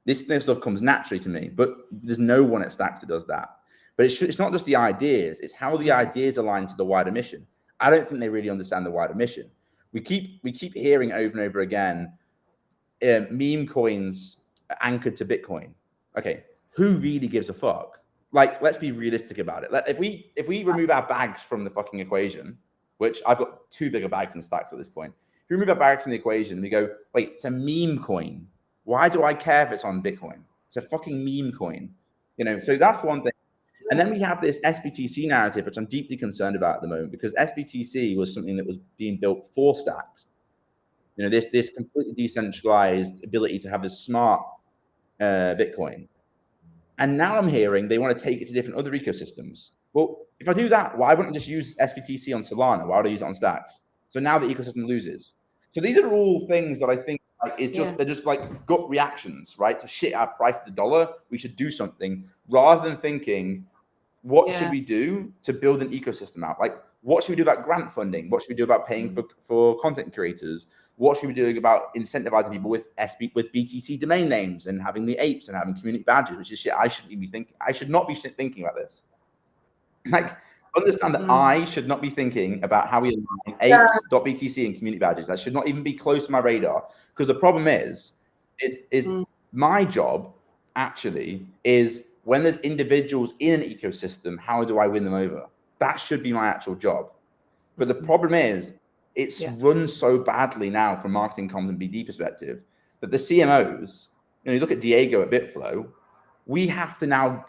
This stuff comes naturally to me, but there's no one at Stacks that does that. But it's not just the ideas; it's how the ideas align to the wider mission. I don't think they really understand the wider mission. We keep hearing over and over again, meme coins anchored to Bitcoin. Okay, who really gives a fuck? Like, let's be realistic about it. If we remove our bags from the fucking equation, which I've got too big of bags and Stacks at this point. If you remove our bags from the equation, we go, wait, it's a meme coin. Why do I care if it's on Bitcoin? It's a fucking meme coin. So that's one thing. And then we have this SBTC narrative, which I'm deeply concerned about at the moment, because SBTC was something that was being built for Stacks. This completely decentralized ability to have this smart Bitcoin. And now I'm hearing they want to take it to different other ecosystems. Well, if I do that, why wouldn't I just use SBTC on Solana? Why would I use it on Stacks? So now the ecosystem loses. So these are all things that I think they're just like gut reactions, right? To shit our price of the dollar, we should do something, rather than thinking, what should we do to build an ecosystem out? Like, what should we do about grant funding? What should we do about paying for content creators? What should we do about incentivizing people with BTC domain names and having the apes and having community badges, which is shit I shouldn't even be thinking. I should not be thinking about this. Like, understand that I should not be thinking about how we align apes.btc and community badges. That should not even be close to my radar. Because the problem is my job actually is, when there's individuals in an ecosystem, how do I win them over? That should be my actual job. But the problem is, it's run so badly now from marketing comms and BD perspective that the CMOs, you look at Diego at Bitflow, we have to now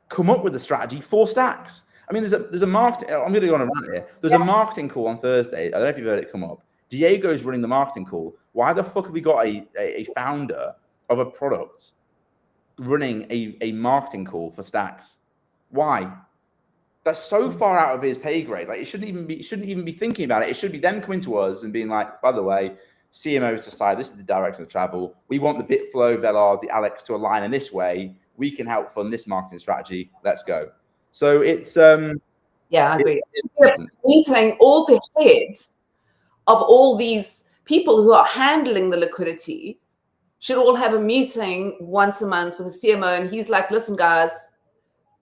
come up with a strategy for Stacks. I mean, there's a marketing, I'm going to go on a rant here. There's a marketing call on Thursday. I don't know if you've heard it come up. Diego's running the marketing call. Why the fuck have we got a founder of a product running a marketing call for Stacks? Why? That's so far out of his pay grade. Like, it shouldn't even be thinking about it. It should be them coming to us and being like, by the way, CMOs decide this is the direction of travel. We want the Bitflow, Velar, the Alex to align in this way. We can help fund this marketing strategy. Let's go. So it's I agree. Meeting all the heads of all these people who are handling the liquidity should all have a meeting once a month with a CMO, and he's like, listen, guys,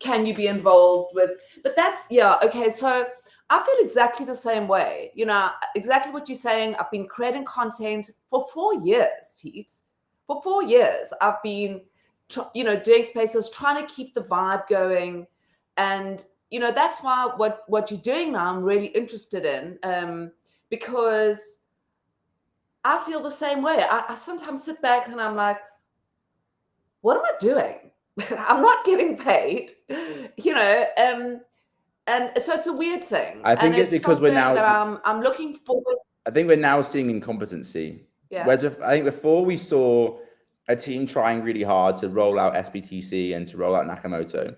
can you be involved with? But that's okay. So I feel exactly the same way. Exactly what you're saying. I've been creating content for 4 years, Pete. For 4 years, I've been doing spaces, trying to keep the vibe going. And, that's why what you're doing now, I'm really interested in, because I feel the same way. I sometimes sit back and I'm like, what am I doing? I'm not getting paid, and so it's a weird thing. I think it's because we're now, that I'm looking forward. I think we're now seeing incompetency. Yeah. Whereas I think before we saw a team trying really hard to roll out SBTC and to roll out Nakamoto.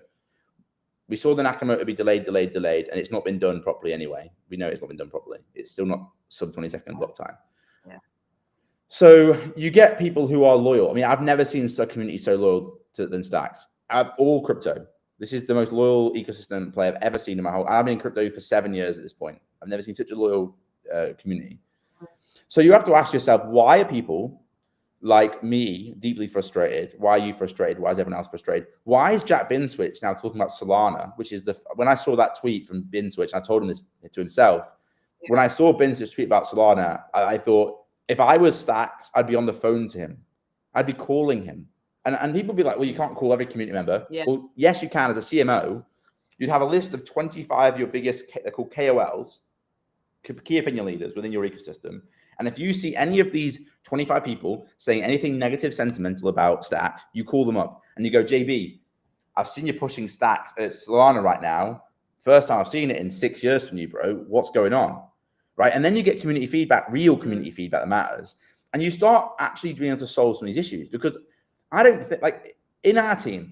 We saw the Nakamoto be delayed, and it's not been done properly anyway. We know it's not been done properly. It's still not sub 20-second block time. Yeah. So you get people who are loyal. I mean, I've never seen a community so loyal than Stacks. All crypto. This is the most loyal ecosystem play I've ever seen in my whole. I've been in crypto for 7 years at this point. I've never seen such a loyal community. So you have to ask yourself, why are people like me deeply frustrated? Why are you frustrated? Why is everyone else frustrated? Why is Jack Binswitch now talking about Solana, which is when I saw that tweet from Binswitch, I told him this to himself. Yeah. When I saw Binswitch tweet about Solana, I thought, if I was Stacks, I'd be on the phone to him. I'd be calling him. And people be like, well, you can't call every community member. Yeah. Well, yes, you can. As a CMO, you'd have a list of 25 of your biggest, they're called KOLs, key opinion leaders within your ecosystem. And if you see any of these 25 people saying anything negative, sentimental about Stacks, you call them up and you go, JB, I've seen you pushing Stacks at Solana right now. First time I've seen it in 6 years from you, bro. What's going on? Right. And then you get community feedback, real community feedback that matters. And you start actually being able to solve some of these issues, because I don't think, like, in our team,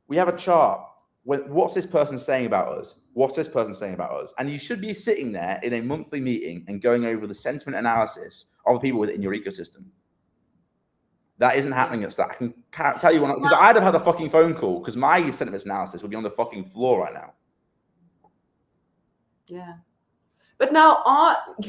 we have a chart what's this person saying about us? What's this person saying about us? And you should be sitting there in a monthly meeting and going over the sentiment analysis of the people within your ecosystem. That isn't happening at Stack. I can tell you one, because I'd have had a fucking phone call because my sentiment analysis would be on the fucking floor right now. Yeah. But now,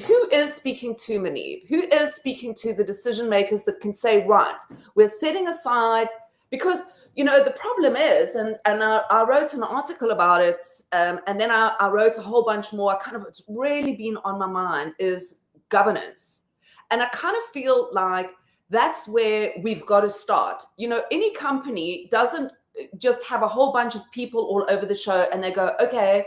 who is speaking to Manib? Who is speaking to the decision makers that can say, right, we're setting aside, because, you know, the problem is, and I wrote an article about it, and then I wrote a whole bunch more. It's really been on my mind is governance. And I kind of feel like that's where we've got to start. You know, any company doesn't just have a whole bunch of people all over the show and they go, okay,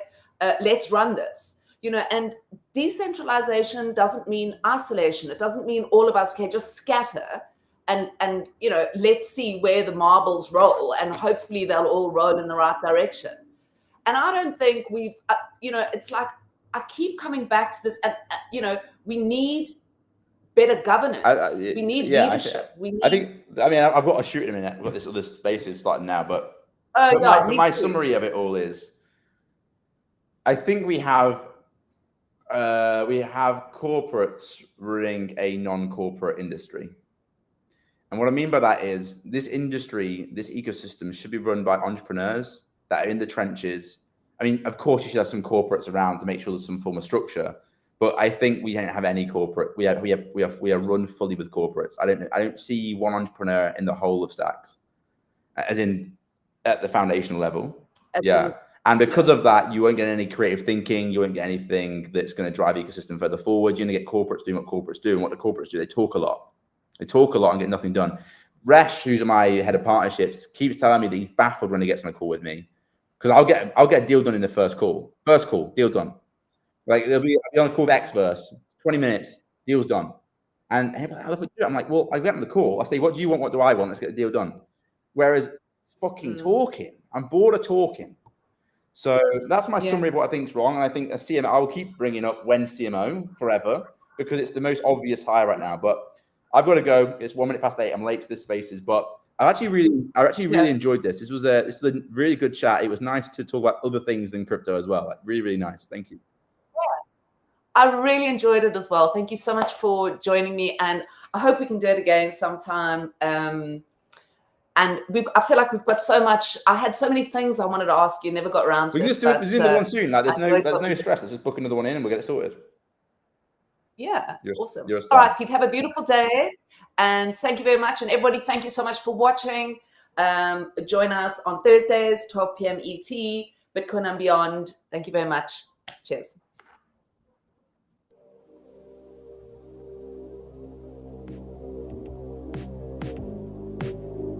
let's run this. You know, and decentralization doesn't mean isolation. It doesn't mean all of us can just scatter and you know, let's see where the marbles roll, and hopefully they'll all roll in the right direction. And I don't think we've, you know, it's like I keep coming back to this, and you know, we need better governance. We need leadership. I mean, I've got to shoot in a minute. We've got this other spaces starting now, but my summary of it all is, I think we have corporates running a non-corporate industry. And what I mean by that is this industry, this ecosystem should be run by entrepreneurs that are in the trenches. I mean, of course, you should have some corporates around to make sure there's some form of structure. But I think we don't have any corporate. We are run fully with corporates. I don't see one entrepreneur in the whole of Stacks, as in at the foundational level. And because of that, you won't get any creative thinking. You won't get anything that's going to drive the ecosystem further forward. You're going to get corporates doing what corporates do. And what the corporates do, they talk a lot. They talk a lot and get nothing done. Resh, who's my head of partnerships, keeps telling me that he's baffled when he gets on a call with me, because I'll get a deal done in the first call. First call, deal done. Like I'll be on a call with Xverse, 20 minutes, deal's done. And I'm like, well, I get on the call. I say, what do you want? What do I want? Let's get the deal done. Whereas fucking talking, I'm bored of talking. So that's my summary of what I think is wrong. And I think a CMO, I will keep bringing up when CMO forever, because it's the most obvious hire right now. But I've got to go. It's 1 minute past 8. I'm late to this spaces, but I actually really enjoyed this. This was a really good chat. It was nice to talk about other things than crypto as well. Like really, really nice. Thank you. I really enjoyed it as well. Thank you so much for joining me, and I hope we can do it again sometime. And I feel like we've got so much. I had so many things I wanted to ask you, never got around to. We can just do another one soon. Like there's no stress. Let's just book another one in and we'll get it sorted. Yeah, awesome. All right, Pete, have a beautiful day. And thank you very much. And everybody, thank you so much for watching. Join us on Thursdays, 12 p.m. ET, Bitcoin and beyond. Thank you very much. Cheers.